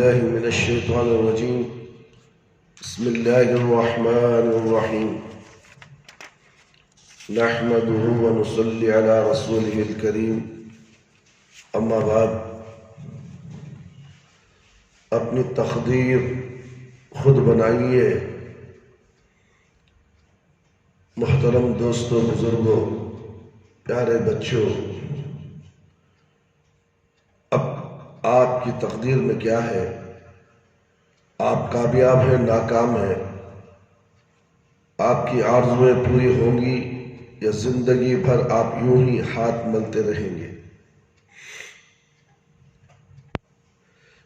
بالله من الشيطان الرجيم. بسم الله الرحمن الرحيم. نحمده ونصلي على رسوله الكريم. اما بعد، اپنی تقدیر خود بنائیے. محترم دوستوں، بزرگوں، پیارے بچوں، اب آپ کی تقدیر میں کیا ہے؟ آپ کامیاب ہیں، ناکام ہیں؟ آپ کی آرزویں پوری ہوں گی یا زندگی بھر آپ یوں ہی ہاتھ ملتے رہیں گے؟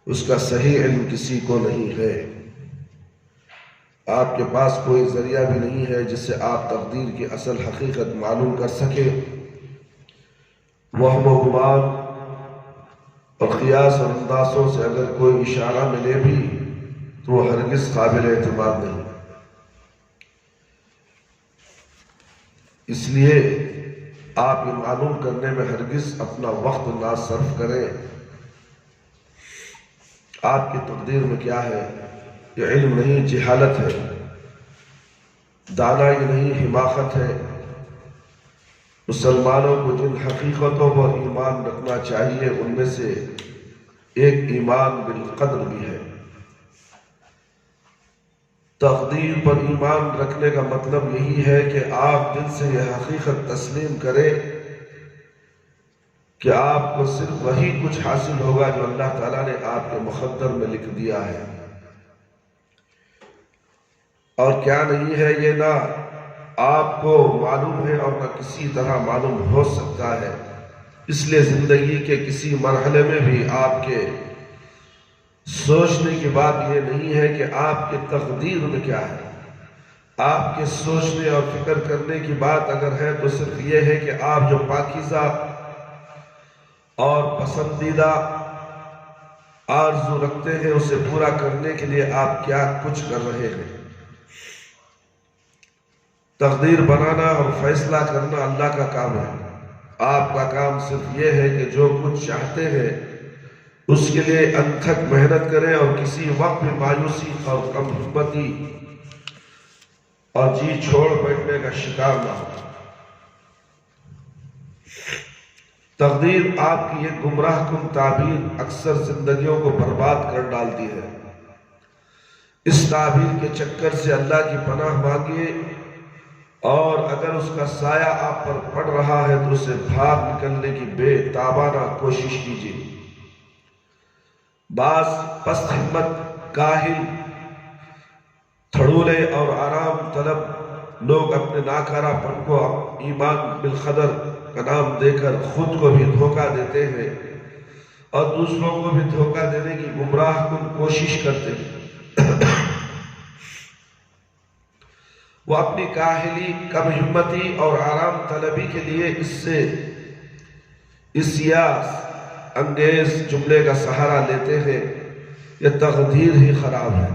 اس کا صحیح علم کسی کو نہیں ہے. آپ کے پاس کوئی ذریعہ بھی نہیں ہے جس سے آپ تقدیر کی اصل حقیقت معلوم کر سکیں. وہم و گمان اور قیاس اور اندازوں سے اگر کوئی اشارہ ملے بھی تو وہ ہرگز قابل اعتماد نہیں. اس لیے آپ یہ معلوم کرنے میں ہرگز اپنا وقت نہ صرف کریں آپ کی تقدیر میں کیا ہے. یہ علم نہیں، جہالت ہے. دانائی نہیں، حماقت ہے. مسلمانوں کو جن حقیقتوں پر ایمان رکھنا چاہیے ان میں سے ایک ایمان بالقدر بھی ہے. تقدیر پر ایمان رکھنے کا مطلب یہی ہے کہ آپ دل سے یہ حقیقت تسلیم کریں کہ آپ کو صرف وہی کچھ حاصل ہوگا جو اللہ تعالیٰ نے آپ کے مقدر میں لکھ دیا ہے، اور کیا نہیں ہے یہ نہ آپ کو معلوم ہے اور نہ کسی طرح معلوم ہو سکتا ہے. اس لیے زندگی کے کسی مرحلے میں بھی آپ کے سوچنے کی بات یہ نہیں ہے کہ آپ کے تقدیر میں کیا ہے. آپ کے سوچنے اور فکر کرنے کی بات اگر ہے تو صرف یہ ہے کہ آپ جو پاکیزہ اور پسندیدہ آرزو رکھتے ہیں اسے پورا کرنے کے لیے آپ کیا کچھ کر رہے ہیں. تقدیر بنانا اور فیصلہ کرنا اللہ کا کام ہے. آپ کا کام صرف یہ ہے کہ جو کچھ چاہتے ہیں اس کے لیے انتھک محنت کریں اور کسی وقت میں مایوسی اور کم ہمتی اور جی چھوڑ بیٹھنے کا شکار نہ ہو. تقدیر آپ کی یہ گمراہ کن تعبیر اکثر زندگیوں کو برباد کر ڈالتی ہے. اس تعبیر کے چکر سے اللہ کی پناہ مانگیے، اور اگر اس کا سایہ آپ پر پڑ رہا ہے تو اسے بھاگ نکلنے کی بے تابانہ کوشش کیجیے. بعض پست ہمت، کاہل، تھڑولے اور آرام طلب لوگ اپنے ناکارہ پن کو ایمان بالقدر کا نام دے کر خود کو بھی دھوکہ دیتے ہیں اور دوسروں کو بھی دھوکہ دینے کی گمراہ کن کوشش کرتے ہیں. وہ اپنی کاہلی، کم ہمتی اور آرام طلبی کے لیے اس یاس انگیز جملے کا سہارا لیتے ہیں. یہ تقدیر ہی خراب ہے.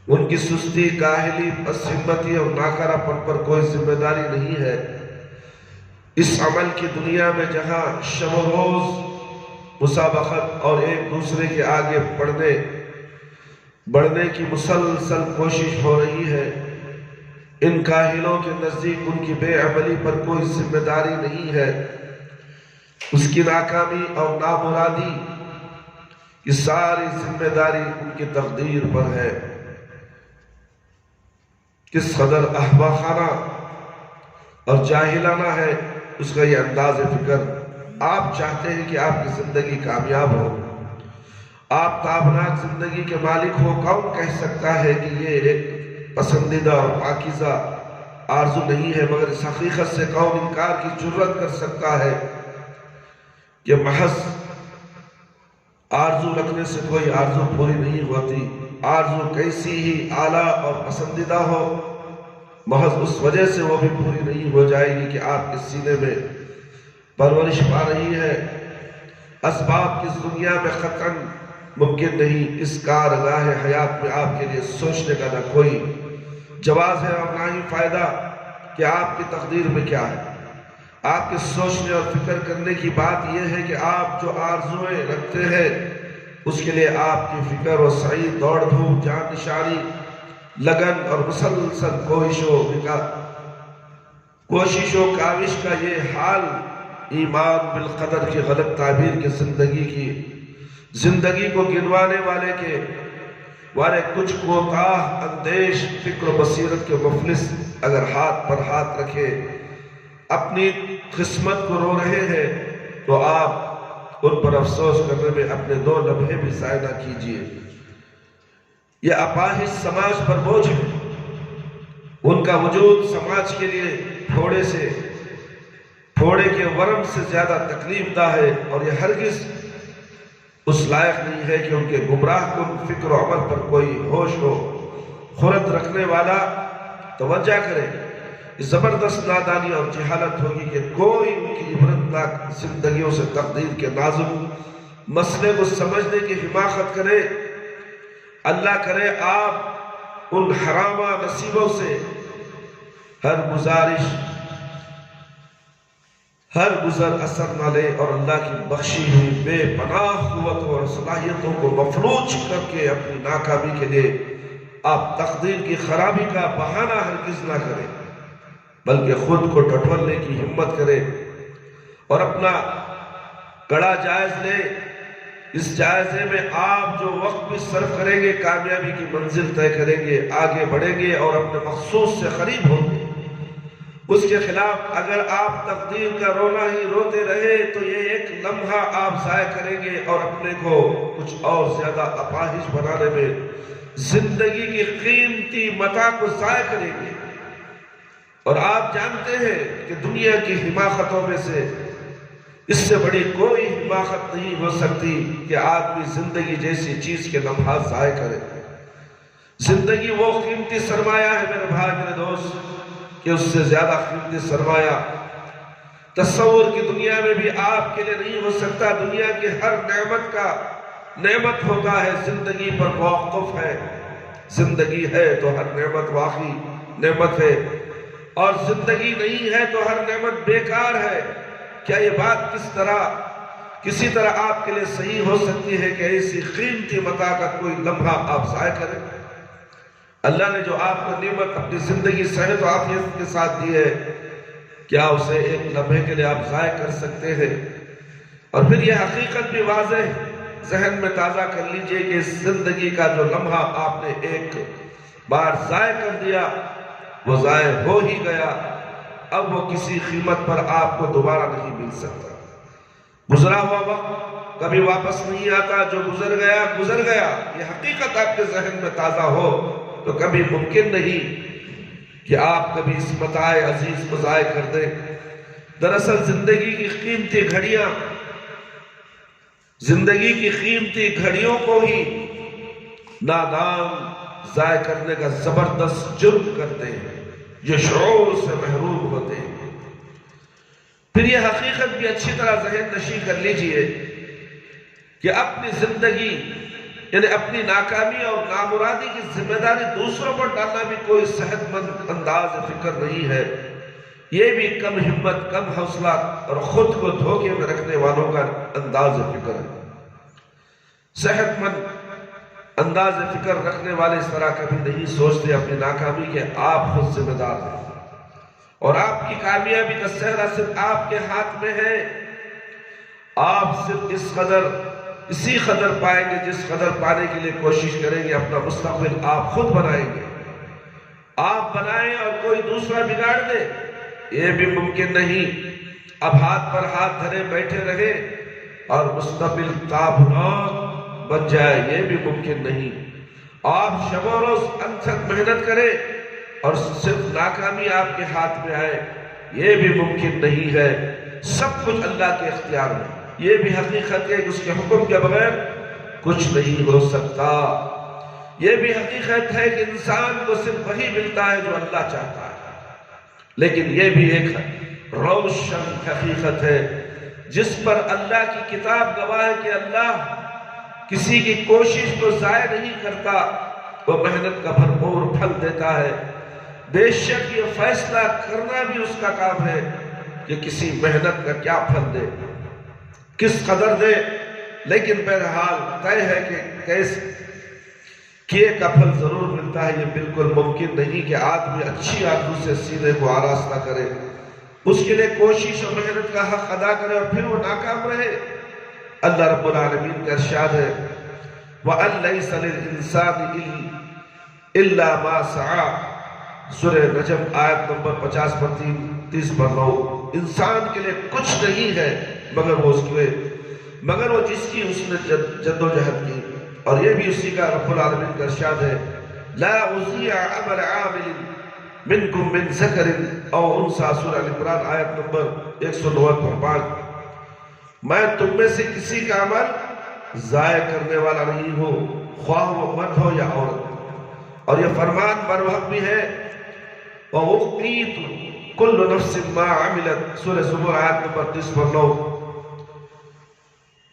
ان کی سستی، کاہلی، پس ہمتی اور ناکارہ پن پر کوئی ذمہ داری نہیں ہے. اس عمل کی دنیا میں جہاں شب و روز مسابقت اور ایک دوسرے کے آگے بڑھنے کی مسلسل کوشش ہو رہی ہے، ان کاہلوں کے نزدیک ان کی بے عملی پر کوئی ذمہ داری نہیں ہے. اس کی ناکامی اور نامرادی کی ساری ذمہ داری ان کی تقدیر پر ہے. کس قدر احمقانہ اور جاہلانہ ہے اس کا یہ انداز فکر. آپ چاہتے ہیں کہ آپ کی زندگی کامیاب ہو، آپ تابناک زندگی کے مالک ہو. کون کہہ سکتا ہے کہ یہ ایک پسندیدہ اور پاکیزہ آرزو نہیں ہے؟ مگر اس حقیقت سے کون انکار کی جرات کر سکتا ہے کہ محض آرزو رکھنے سے کوئی آرزو پوری نہیں ہوتی. آرزو کیسی ہی اعلیٰ اور پسندیدہ ہو، محض اس وجہ سے وہ بھی پوری نہیں ہو جائے گی کہ آپ کے سینے میں پرورش پا رہی ہے. اسباب کی اس دنیا میں قطعاً ممکن نہیں. اس کارگاہ حیات میں آپ کے لیے سوچنے کا نہ کوئی جواز ہے اور نہ ہی فائدہ کہ آپ کی تقدیر میں کیا ہے. آپ کے سوچنے اور فکر کرنے کی بات یہ ہے کہ آپ جو آرزویں رکھتے ہیں اس کے لیے آپ کی فکر و سعی، دوڑ دھوپ، جان نشانی، لگن اور مسلسل کوشش و کاوش کا یہ حال ایمان بالقدر کی غلط تعبیر کی زندگی کو گنوانے والے کے کچھ کوتاہ اندیش فکر و بصیرت کے مفلس اگر ہاتھ پر ہاتھ رکھے اپنی قسمت کو رو رہے ہیں تو آپ ان پر افسوس کرنے میں اپنے 2 لمحے بھی ضائع نہ کیجیے۔ یہ اپاہج سماج پر بوجھ ہے، ان کا وجود سماج کے لیے پھوڑے کے ورم سے زیادہ تکلیف دہ ہے، اور یہ ہرگز اس لائق نہیں ہے کہ ان کے گمراہ کن فکر و عمل پر کوئی ہوش و خرد رکھنے والا توجہ کرے۔ زبردست نادانی اور جہالت ہوگی کہ کوئی ان کی عبرتناک زندگیوں سے تقدیر کے نازک مسئلے کو سمجھنے کی حماقت کرے۔ اللہ کرے آپ ان حرامہ نصیبوں سے ہر گزر اثر نہ لے، اور اللہ کی بخشی ہوئی بے پناہ قوت اور صلاحیتوں کو مفلوج کر کے اپنی ناکامی کے لیے آپ تقدیر کی خرابی کا بہانہ ہرگز نہ کریں، بلکہ خود کو ٹٹولنے کی ہمت کرے اور اپنا کڑا جائز لے۔ اس جائزے میں آپ جو وقت بھی صرف کریں گے کامیابی کی منزل طے کریں گے، آگے بڑھیں گے اور اپنے مقصود سے قریب ہوں گے۔ اس کے خلاف اگر آپ تقدیر کا رونا ہی روتے رہے تو یہ ایک لمحہ آپ ضائع کریں گے اور اپنے کو کچھ اور زیادہ اپاہج بنانے میں زندگی کی قیمتی متاع کو ضائع کریں گے۔ اور آپ جانتے ہیں کہ دنیا کی حماقتوں میں سے اس سے بڑی کوئی حماقت نہیں ہو سکتی کہ آدمی زندگی جیسی چیز کے لمحات ضائع کرے۔ زندگی وہ قیمتی سرمایہ ہے میرے بھائی، میرے دوست، کہ اس سے زیادہ قیمتی سرمایہ تصور کی دنیا میں بھی آپ کے لیے نہیں ہو سکتا۔ دنیا کی ہر نعمت ہوتا ہے، زندگی پر موقف ہے۔ زندگی ہے تو ہر نعمت واقعی نعمت ہے، اور زندگی نہیں ہے تو ہر نعمت بیکار ہے۔ کیا یہ بات کسی طرح آپ کے لیے صحیح ہو سکتی ہے کہ ایسی قیمتی متاع کا کوئی لمحہ آپ ضائع کریں؟ اللہ نے جو آپ کو نعمت اپنی زندگی صحت و عافیت کے ساتھ دی ہے، کیا اسے ایک لمحے کے لیے آپ ضائع کر سکتے ہیں؟ اور پھر یہ حقیقت بھی واضح ذہن میں تازہ کر لیجئے کہ اس زندگی کا جو لمحہ آپ نے ایک بار ضائع کر دیا وہ ضائع ہو ہی گیا، اب وہ کسی قیمت پر آپ کو دوبارہ نہیں مل سکتا۔ گزرا ہوا وقت کبھی واپس نہیں آتا، جو گزر گیا۔ یہ حقیقت آپ کے ذہن میں تازہ ہو تو کبھی ممکن نہیں کہ آپ کبھی اس متاع عزیز کو ضائع کر دیں۔ دراصل زندگی کی قیمتی گھڑیوں کو ہی نادان ضائع کرنے کا زبردست جرم کرتے ہیں، یہ شعور سے محروم ہوتے ہیں۔ پھر یہ حقیقت بھی اچھی طرح ذہن نشین کر لیجئے کہ اپنی زندگی یعنی اپنی ناکامی اور نامرادی کی ذمہ داری دوسروں پر ڈالنا بھی کوئی صحت مند انداز فکر نہیں ہے۔ یہ بھی کم ہمت، کم حوصلہ اور خود کو دھوکے میں رکھنے والوں کا انداز فکر ہے۔ صحت مند انداز فکر رکھنے والے اس طرح کبھی نہیں سوچتے اپنی ناکامی کے آپ خود ذمہ دار ہیں، اور آپ کی کامیابی کا سہرا صرف آپ کے ہاتھ میں ہے۔ آپ صرف اسی قدر پائیں گے جس قدر پانے کے لیے کوشش کریں گے۔ اپنا مستقبل آپ خود بنائیں گے۔ آپ بنائیں اور کوئی دوسرا بگاڑ دے، یہ بھی ممکن نہیں۔ اب ہاتھ پر ہاتھ دھرے بیٹھے رہے اور مستقبل تابناک بن جائے، یہ بھی ممکن نہیں۔ آپ شب و روز انتھک محنت کریں اور صرف ناکامی آپ کے ہاتھ میں آئے، یہ بھی ممکن نہیں ہے۔ سب کچھ اللہ کے اختیار میں، یہ بھی حقیقت ہے کہ اس کے حکم کے بغیر کچھ نہیں ہو سکتا۔ یہ بھی حقیقت ہے کہ انسان کو صرف وہی ملتا ہے جو اللہ چاہتا ہے، لیکن یہ بھی ایک روشن حقیقت ہے جس پر اللہ کی کتاب گواہ ہے کہ اللہ کسی کی کوشش کو ضائع نہیں کرتا، وہ محنت کا بھرپور پھل دیتا ہے۔ بے شک یہ فیصلہ کرنا بھی اس کا کام ہے کہ کسی محنت کا کیا پھل دے، کس قدر دے، لیکن بہرحال طے ہے کہ کیسے کیے کا پھل ضرور ملتا ہے. یہ بالکل ممکن نہیں کہ آدمی اچھی آرزو سے سینے کو آراستہ کرے، اس کے لیے کوشش اور محنت کا حق ادا کرے اور پھر وہ ناکام رہے. اللہ رب العالمین کا ارشاد ہے وَأَن لَيْسَ لِلْإِنسَانِ إِلَّا مَا سَعَى. سورہ نجم آیت نمبر 50 پر 30 پر 9. انسان کے لیے کچھ نہیں ہے مگر وہ جس کی اس نے جد و جہد کی. اور یہ بھی اسی کا رب العالمین کا ارشاد ہے لَا أُضِيعُ عَمَلَ عَامِلٍ مِنْكُمْ مِنْ ذَكَرٍ أَوْ أُنْثَىٰ. سورہ عمران آیت نمبر 109 پر 5. میں تم میں سے کسی کا عمل ضائع کرنے والا نہیں ہوں، خواہ وہ مرد ہو یا عورت. اور یہ فرمان بروحق بھی ہے وَوَقِّيتُ كُلُّ نَفْسٍ مَا عَمِلَتْ. سورہ زمر آیت نمبر 30 پر 9.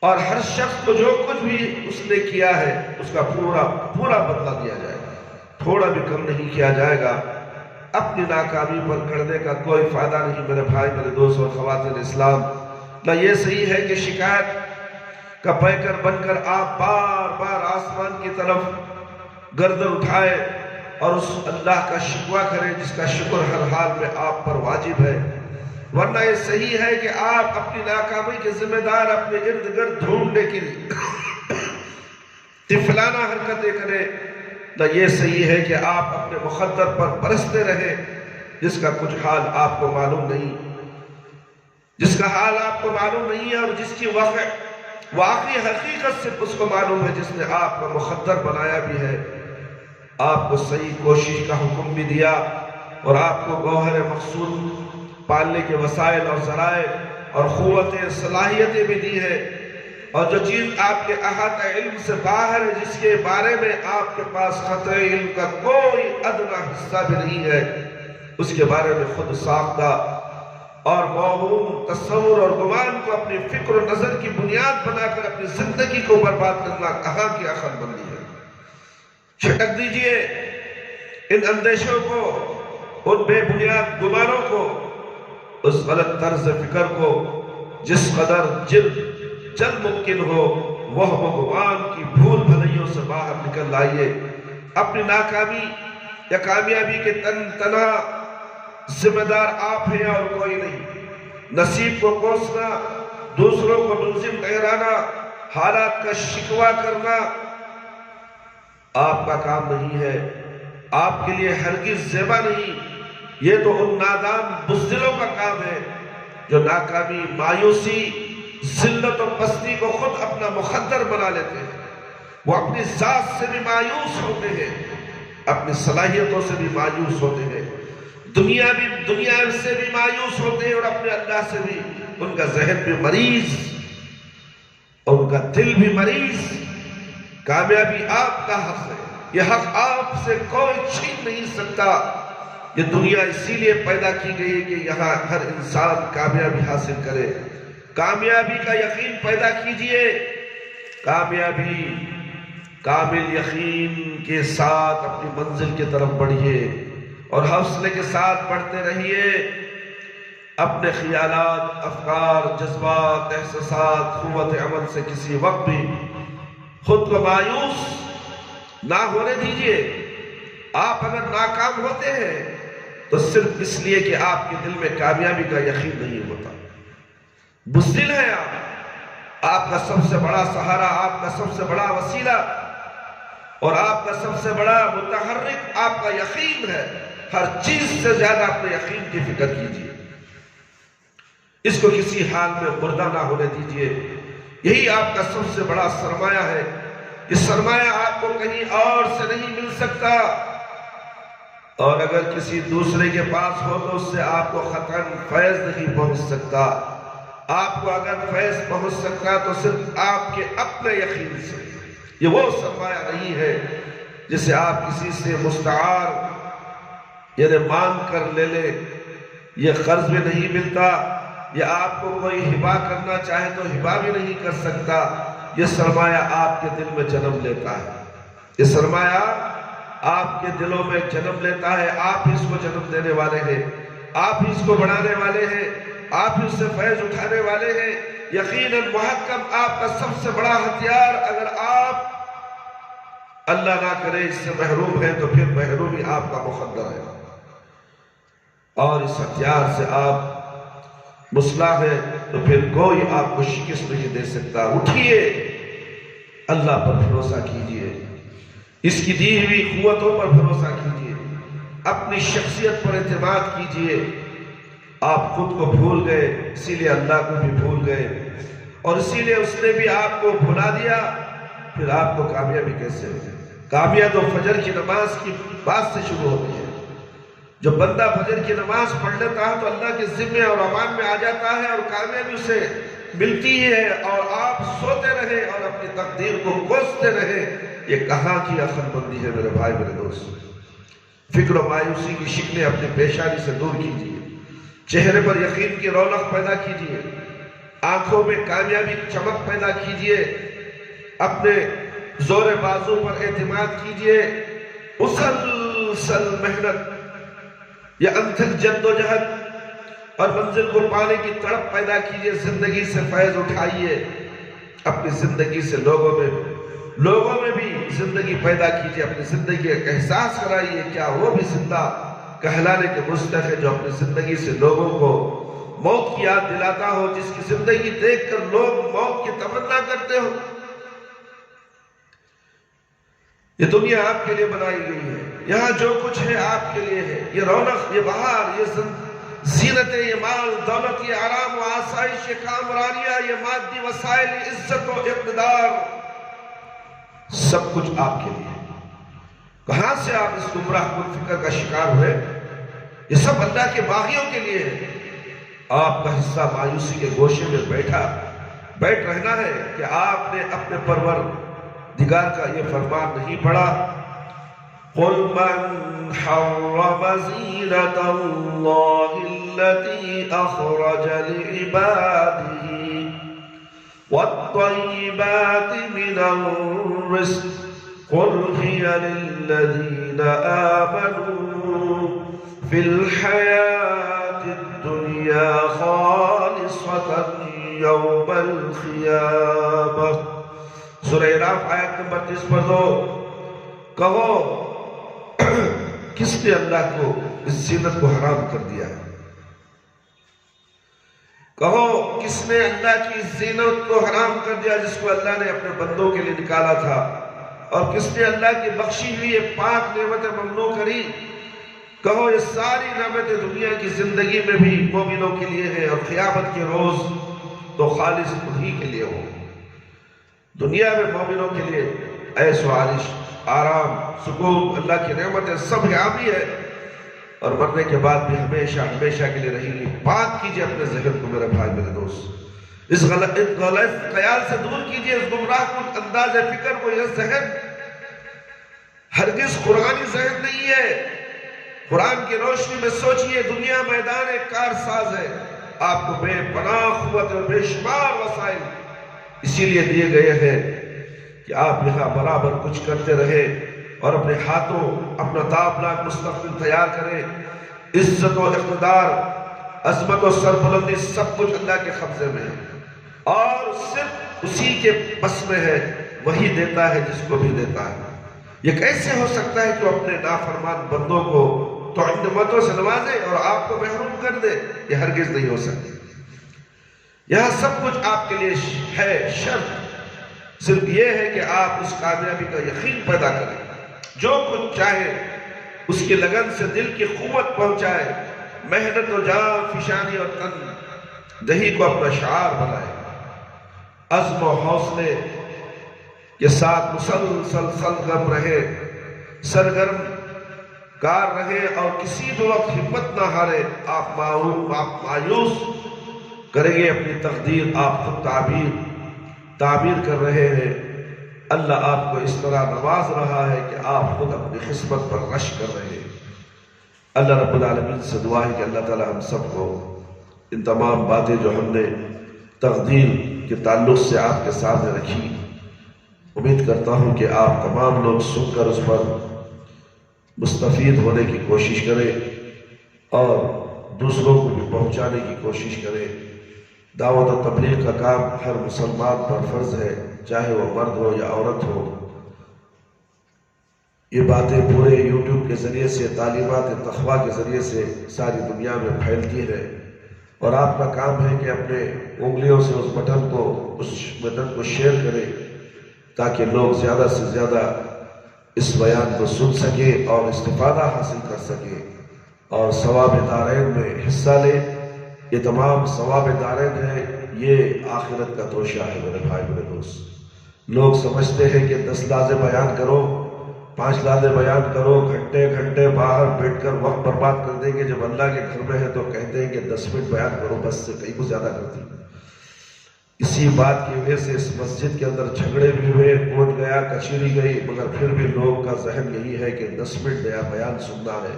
اور ہر شخص کو جو کچھ بھی اس نے کیا ہے اس کا پورا بدلہ دیا جائے گا، تھوڑا بھی کم نہیں کیا جائے گا. اپنی ناکامی پر کڑنے کا کوئی فائدہ نہیں میرے بھائی، میرے دوست اور خواتین اسلام. نہ یہ صحیح ہے کہ شکایت کا پیکر بن کر آپ بار بار آسمان کی طرف گردن اٹھائے اور اس اللہ کا شکوہ کریں جس کا شکر ہر حال میں آپ پر واجب ہے. ورنہ یہ صحیح ہے کہ آپ اپنی ناکامی کے ذمہ دار اپنے ارد گرد ڈھونڈنے کی طفلانہ حرکتیں کریں. نہ یہ صحیح ہے کہ آپ اپنے مقدر پر برستے رہیں جس کا کچھ حال آپ کو معلوم نہیں، جس کا حال آپ کو معلوم نہیں ہے اور جس کی واقعی حقیقت صرف اس کو معلوم ہے جس نے آپ کو مقدر بنایا بھی ہے، آپ کو صحیح کوشش کا حکم بھی دیا اور آپ کو گوہر مقصود پالنے کے وسائل اور ذرائع اور قوتیں صلاحیتیں بھی دی ہے. اور جو چیز آپ کے احاطہ علم سے باہر ہے، جس کے بارے میں آپ کے پاس خطرہ علم کا کوئی ادنا حصہ بھی نہیں ہے، اس کے بارے میں خود ساختہ اور موہوم تصور اور گمان کو اپنی فکر و نظر کی بنیاد بنا کر اپنی زندگی کو برباد کرنا کہاں کی عقل بندی ہے. چھٹک دیجئے ان اندیشوں کو، ان بے بنیاد گمانوں کو، اس غلط طرز فکر کو جس قدر جلد ممکن ہو وہ گمان کی بھول بھلیوں سے باہر نکل لائیے. اپنی ناکامی یا کامیابی کے تنہا ذمہ دار آپ ہیں اور کوئی نہیں. نصیب کو کوسنا، دوسروں کو ملزم ٹھہرانا، حالات کا شکوہ کرنا آپ کا کام نہیں ہے، آپ کے لیے ہرگز زیبا نہیں. یہ تو ان نادان بزدلوں کا کام ہے جو ناکامی، مایوسی، ذلت و پستی کو خود اپنا مقدر بنا لیتے ہیں. وہ اپنی ذات سے بھی مایوس ہوتے ہیں، اپنی صلاحیتوں سے بھی مایوس ہوتے ہیں، دنیا سے بھی مایوس ہوتے ہیں اور اپنے اللہ سے بھی. ان کا ذہن بھی مریض اور ان کا دل بھی مریض. کامیابی آپ کا حق ہے، یہ حق آپ سے کوئی چھین نہیں سکتا. یہ دنیا اسی لیے پیدا کی گئی کہ یہاں ہر انسان کامیابی حاصل کرے. کامیابی کا یقین پیدا کیجئے. کامیابی کامل یقین کے ساتھ اپنی منزل کی طرف بڑھیے اور حوصلے کے ساتھ بڑھتے رہیے. اپنے خیالات، افکار، جذبات، احساسات، قوت عمل سے کسی وقت بھی خود کو مایوس نہ ہونے دیجئے. آپ اگر ناکام ہوتے ہیں تو صرف اس لیے کہ آپ کے دل میں کامیابی کا یقین نہیں ہوتا. بزدل ہیں آپ کا سب سے بڑا سہارا، آپ کا سب سے بڑا وسیلہ اور آپ کا سب سے بڑا متحرک آپ کا یقین ہے. ہر چیز سے زیادہ اپنے یقین کی فکر کیجئے، اس کو کسی حال میں مردہ نہ ہونے دیجئے. یہی آپ کا سب سے بڑا سرمایہ ہے. یہ سرمایہ آپ کو کہیں اور سے نہیں مل سکتا، اور اگر کسی دوسرے کے پاس ہو تو اس سے آپ کو خطاً فیض نہیں پہنچ سکتا. آپ کو اگر فیض پہنچ سکتا تو صرف آپ کے اپنے یقین سے. یہ وہ سرمایہ نہیں ہے جسے آپ کسی سے مستعار یعنی مانگ کر لے لے. یہ قرض بھی نہیں ملتا. یہ آپ کو کوئی ہبا کرنا چاہے تو ہبا بھی نہیں کر سکتا. یہ سرمایہ آپ کے دل میں جنم لیتا ہے. یہ سرمایہ آپ کے دلوں میں جنم لیتا ہے. آپ ہی اس کو جنم دینے والے ہیں، آپ ہی اس کو بڑھانے والے ہیں، آپ ہی اس سے فیض اٹھانے والے ہیں. یقیناً محکم آپ کا سب سے بڑا ہتھیار، اگر آپ اللہ نہ کرے اس سے محروم ہیں تو پھر محرومی آپ کا مقدر ہے، اور اس ہتھیار سے آپ مسلح ہیں تو پھر کوئی آپ کو شکست نہیں دے سکتا۔ اٹھیے، اللہ پر بھروسہ کیجئے، اس کی دی ہوئی قوتوں پر بھروسہ کیجئے، اپنی شخصیت پر اعتماد کیجئے۔ آپ خود کو بھول گئے، اسی لیے اللہ کو بھی بھول گئے، اور اسی لیے اس نے بھی آپ کو بھلا دیا، پھر آپ کو کامیابی کیسے ہوگی؟ کامیابی تو فجر کی نماز کی بات سے شروع ہوتی ہے۔ جو بندہ فجر کی نماز پڑھ لیتا ہے تو اللہ کے ذمے اور امان میں آ جاتا ہے، اور کامیابی اسے ملتی ہے، اور آپ سوتے رہے اور اپنی تقدیر کو کوستے رہے۔ یہ کہاں کی عقل مندی ہے میرے بھائی، میرے دوست؟ فکر و مایوسی کی شکلیں اپنی پیشانی سے دور کیجیے، چہرے پر یقین کی رونق پیدا کیجیے، آنکھوں میں کامیابی کی چمک پیدا کیجیے، اپنے زور بازو پر اعتماد کیجیے، مسلسل محنت یا انتھک جد و جہد اور منزل کو پانے کی تڑپ پیدا کیجیے، زندگی سے فیض اٹھائیے، اپنی زندگی سے لوگوں میں بھی زندگی پیدا کیجیے، اپنی زندگی کا احساس کرائیے، کیا وہ بھی زندہ کہلانے کے مستحق ہے جو اپنی زندگی سے لوگوں کو موت کی یاد دلاتا ہو، جس کی زندگی دیکھ کر لوگ موت کی تمنا کرتے ہو۔ یہ دنیا آپ کے لیے بنائی گئی ہے، یہاں جو کچھ ہے آپ کے لیے ہے، یہ رونق، یہ بہار، یہ زینتیں، یہ مال دولت، یہ آرام و آسائش، یہ کامرانیاں، یہ مادی وسائل، یہ عزت و اقتدار، سب کچھ آپ کے لیے ہے۔ کہاں سے آپ اس گمراہ کن فکر کا شکار ہوئے؟ یہ سب اللہ کے باغیوں کے لیے ہے۔ آپ کا حصہ مایوسی کے گوشے میں بیٹھ رہنا ہے کہ آپ نے اپنے پروردگار کا یہ فرمان نہیں پڑھا، قُلْ مَنْ حَرَّمَ زِينَةَ اللَّهِ الَّتِي أَخْرَجَ لِعِبَادِهِ وَالطَّيِّبَاتِ مِنَ الرِّزْقِ قُلْ هِيَ لِلَّذِينَ آمَنُوا فِي الْحَيَاةِ الدُّنْيَا خَالِصَةً يَوْمَ الْقِيَامَةِ۔ سورہ اعراف آیت نمبر 32 کہو کس نے اللہ کو اس زینت کو حرام کر دیا ہے؟ کہو کس نے اللہ کی زینت کو حرام کر دیا جس کو اللہ نے اپنے بندوں کے لیے نکالا تھا؟ اور کس نے اللہ کی بخشی ہوئی یہ پاک نعمتیں ممنوع کری؟ کہو یہ ساری نعمتیں دنیا کی زندگی میں بھی مومنوں کے لیے ہیں، اور قیامت کے روز تو خالص انہی کے لیے ہو۔ دنیا میں مومنوں کے لیے عیش و عائش، آرام، سکون، اللہ کی نعمتیں سب عامی ہے، اور مرنے کے بعد بھی ہمیشہ ہمیشہ کے لیے رہیں گی۔ پاک کیجئے اپنے ذہن کو میرے بھائی، میرے دوست، اس غلط خیال سے دور کیجئے، اس گمراہ کن انداز فکر کو۔ یہ ذہن ہرگز قرآنی ذہن نہیں ہے۔ قرآن کی روشنی میں سوچئے، دنیا میدان کارساز ہے، آپ کو بے پناہ قوت اور بے شمار وسائل اسی لیے دیے گئے ہیں کہ آپ یہاں برابر کچھ کرتے رہے اور اپنے ہاتھوں اپنا تابناک مستقبل تیار کریں۔ عزت و اقتدار، عظمت و سربلندی سب کچھ اللہ کے قبضے میں ہے، اور صرف اسی کے بس میں ہے، وہی دیتا ہے جس کو بھی دیتا ہے۔ یہ کیسے ہو سکتا ہے کہ وہ اپنے نافرمان بندوں کو تو نعمتوں سے نوازے اور آپ کو محروم کر دے؟ یہ ہرگز نہیں ہو سکتی۔ یہاں سب کچھ آپ کے لیے ہے، شرط صرف یہ ہے کہ آپ اس کامیابی کا یقین پیدا کریں، جو کچھ چاہے اس کی لگن سے دل کی قوت پہنچائے، محنت و جان فشانی اور تن دہی کو اپنا شعار بنائے، عزم و حوصلے کے ساتھ مسلسل سرگرم کار رہے اور کسی بھی وقت ہمت نہ ہارے۔ آپ مایوس کریں گے اپنی تقدیر، آپ خود تعبیر کر رہے ہیں۔ اللہ آپ کو اس طرح نواز رہا ہے کہ آپ خود اپنی قسمت پر رش کر رہے ہیں۔ اللہ رب العالمین سے دعا ہے کہ اللہ تعالی ہم سب کو ان تمام باتیں جو ہم نے تقدیر کے تعلق سے آپ کے سامنے رکھی، امید کرتا ہوں کہ آپ تمام لوگ سن کر اس پر مستفید ہونے کی کوشش کریں اور دوسروں کو بھی پہنچانے کی کوشش کریں۔ دعوت و تبلیغ کا کام ہر مسلمان پر فرض ہے، چاہے وہ مرد ہو یا عورت ہو۔ یہ باتیں پورے یوٹیوب کے ذریعے سے، تعلیمات تقویٰ کے ذریعے سے ساری دنیا میں پھیلتی ہے، اور آپ کا کام ہے کہ اپنے انگلیوں سے اس بٹن کو شیئر کریں تاکہ لوگ زیادہ سے زیادہ اس بیان کو سن سکیں اور استفادہ حاصل کر سکیں اور ثواب دارین میں حصہ لیں۔ یہ تمام ثواب دارین ہیں، یہ آخرت کا توشہ ہے میرے بھائی میرے دوست۔ لوگ سمجھتے ہیں کہ 10 لازے بیان کرو، 5 لازے بیان کرو، گھنٹے گھنٹے باہر بیٹھ کر وقت برباد کر دیں گے، جب اللہ کے گھر میں ہے تو کہتے ہیں کہ 10 منٹ بیان کرو، بس سے کئی کو زیادہ کرتی۔ اسی بات کی وجہ سے اس مسجد کے اندر جھگڑے بھی ہوئے، کوٹ گیا، کچہری گئی، مگر پھر بھی لوگ کا ذہن یہی ہے کہ 10 منٹ بیان سننا ہے۔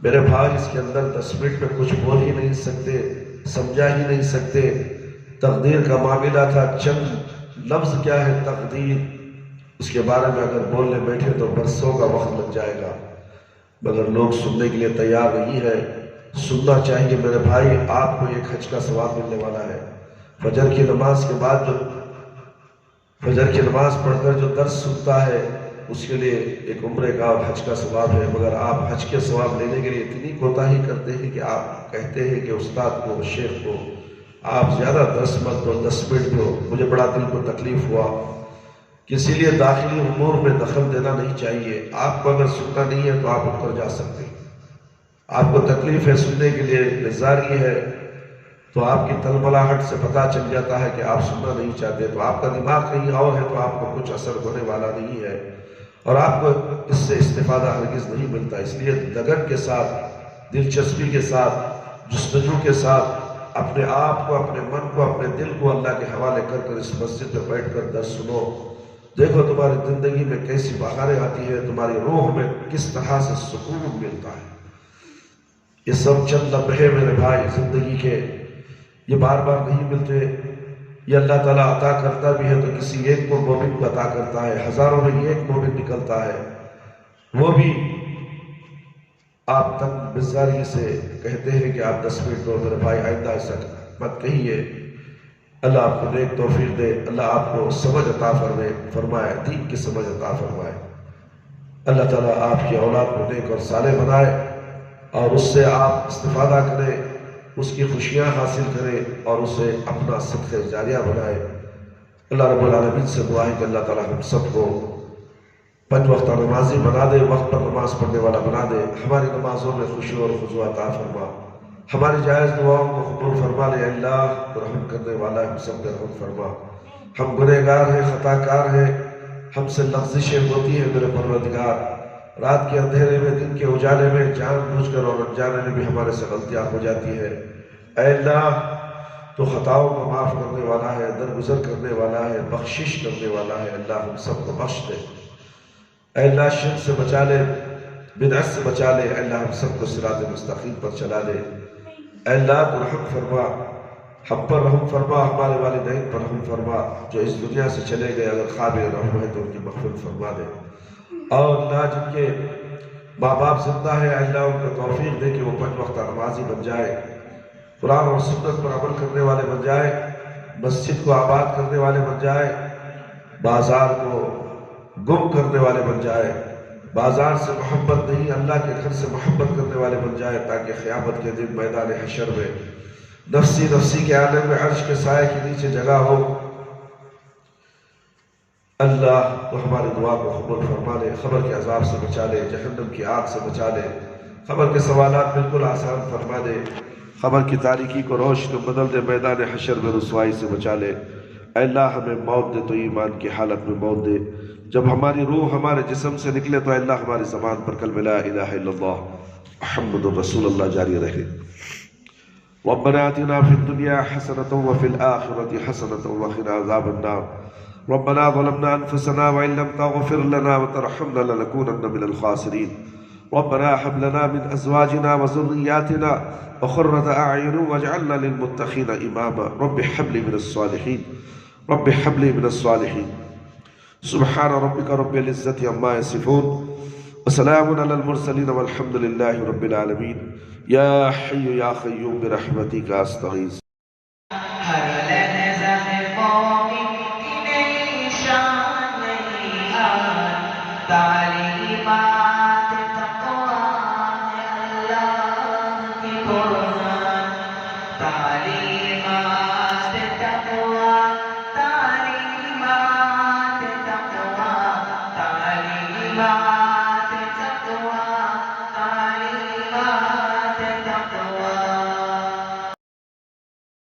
میرے بھائی، اس کے اندر 10 منٹ میں کچھ بول ہی نہیں سکتے، سمجھا ہی نہیں سکتے۔ تقدیر کا معاملہ تھا، چند لفظ کیا ہے تقدیر، اس کے بارے میں اگر بولنے بیٹھے تو برسوں کا وقت لگ جائے گا، مگر لوگ سننے کے لیے تیار نہیں ہے۔ سننا چاہیے میرے بھائی، آپ کو ایک حج کا ثواب ملنے والا ہے۔ فجر کی نماز کے بعد فجر کی نماز پڑھ کر جو درس سنتا ہے اس کے لیے ایک عمرے کا اور حج کا ثواب ہے، مگر آپ حج کے ثواب لینے کے لیے اتنی کوتاہی کرتے ہیں کہ آپ کہتے ہیں کہ استاد کو، شیخ کو، آپ زیادہ درس مت دو، 10 منٹ دو۔ مجھے بڑا دل کو تکلیف ہوا، کسی لیے داخلی امور میں دخل دینا نہیں چاہیے۔ آپ کو اگر سننا نہیں ہے تو آپ اوپر جا سکتے ہیں، آپ کو تکلیف ہے سننے کے لیے، بیزاری ہے، تو آپ کی تلملاہٹ سے پتہ چل جاتا ہے کہ آپ سننا نہیں چاہتے، تو آپ کا دماغ کہیں اور ہے، تو آپ کو کچھ اثر ہونے والا نہیں ہے اور آپ کو اس سے استفادہ ہرگز نہیں ملتا۔ اس لیے لگن کے ساتھ، دلچسپی کے ساتھ، جستجو کے ساتھ اپنے آپ کو، اپنے من کو، اپنے دل کو اللہ کے حوالے کر کر اس مسجد میں بیٹھ کر درس سنو۔ دیکھو تمہاری زندگی میں کیسی بہاریں آتی ہیں، تمہاری روح میں کس طرح سے سکون ملتا ہے۔ یہ سب چند لمحے میرے بھائی زندگی کے، یہ بار بار نہیں ملتے۔ یہ اللہ تعالیٰ عطا کرتا بھی ہے تو کسی ایک کو مومن کو عطا کرتا ہے، ہزاروں میں ایک مومن نکلتا ہے، وہ بھی آپ تک بزاری سے کہتے ہیں کہ آپ 10 منٹ دو۔ میرے بھائی آئندہ ایسا مت کہیے۔ اللہ آپ کو نیک توفیق دے، اللہ آپ کو سمجھ عطا فرمائے، دین کی سمجھ عطا فرمائے۔ اللہ تعالیٰ آپ کی اولاد کو نیک اور صالح بنائے اور اس سے آپ استفادہ کریں، اس کی خوشیاں حاصل کریں اور اسے اپنا صدقہ جاریہ بنائے۔ اللہ رب العالمین سے دعا ہے کہ اللہ تعالیٰ ہم سب کو 5 وقت نمازی بنا دے، وقت پر نماز پڑھنے والا بنا دے، ہماری نمازوں میں خشوع اور خضوع عطا فرما، ہماری جائز دعاؤں کو قبول فرما لے۔ اللہ رحم کرنے والا ہے، ہم سب پہ رحم فرما۔ ہم گنہگار ہیں، خطا کار ہیں، ہم سے لغزشیں ہوتی ہیں میرے پروردگار۔ رات کے اندھیرے میں، دن کے اجالے میں، جان بوجھ کر اور انجانے میں بھی ہمارے سے غلطیاں ہو جاتی ہیں۔ اے اللہ تو خطاؤں کو معاف کرنے والا ہے، درگزر کرنے والا ہے، بخشش کرنے والا ہے۔ اللہ ہم سب کو بخش دے۔ اے اللہ شرک سے بچا لے، بدعت سے بچا لے۔ اے اللہ ہم سب کو صراط مستقیم پر چلا لے۔ اے اللہ تو رحم فرما، ہم پر رحم فرما، ہمارے والدین پر رحم فرما، جو اس دنیا سے چلے گئے اگر قابل رحم ہے تو ان کی مغفرت فرما دے۔ اور اللہ جن کے ماں باپ زندہ ہے، اللہ ان کو توفیق دے کہ وہ 5 وقت نمازی بن جائے، قرآن اور سنت پر عمل کرنے والے بن جائے، مسجد کو آباد کرنے والے بن جائے، بازار کو گم کرنے والے بن جائے، بازار سے محبت نہیں اللہ کے گھر سے محبت کرنے والے بن جائے، تاکہ قیامت کے دن میدان حشر میں نفسی نفسی کے عالم میں عرش کے سائے کے نیچے جگہ ہو۔ اللہ تو ہماری دعا کو قبول فرما لے، قبر کے عذاب سے بچا لے، جہنم کی آگ سے بچا لے، قبر کے سوالات بالکل آسان فرما دے، قبر کی تاریکی کو روشن بدل دے، میدان حشر میں رسوائی سے بچا لے۔ اے اللہ ہمیں موت دے تو ایمان کی حالت میں موت دے، جب ہماری روح ہمارے جسم سے نکلے تو اے اللہ ہماری زبان پر کلمہ لا الہ الا اللہ محمد رسول اللہ جاری رہے۔ ربنا آتنا فی الدنیا حسنۃ وفی الآخرۃ حسنۃ وقنا عذاب النار۔ ربنا ظلمنا انفسنا وان لم تغفر لنا وترحمنا لنكونن من الخاسرین۔ ربنا هب لنا من ازواجنا وذرياتنا قرة اعین واجعلنا للمتقین اماما۔ رب هب لي من الصالحین، رب هب لي من الصالحین۔ سبحان ربك رب العزة عما يصفون وسلام على المرسلين والحمد لله رب العالمين۔ یا حی یا قیوم برحمتک استغیث۔ ہر لحظہ ہے مومن کی نئی شان نئی آن،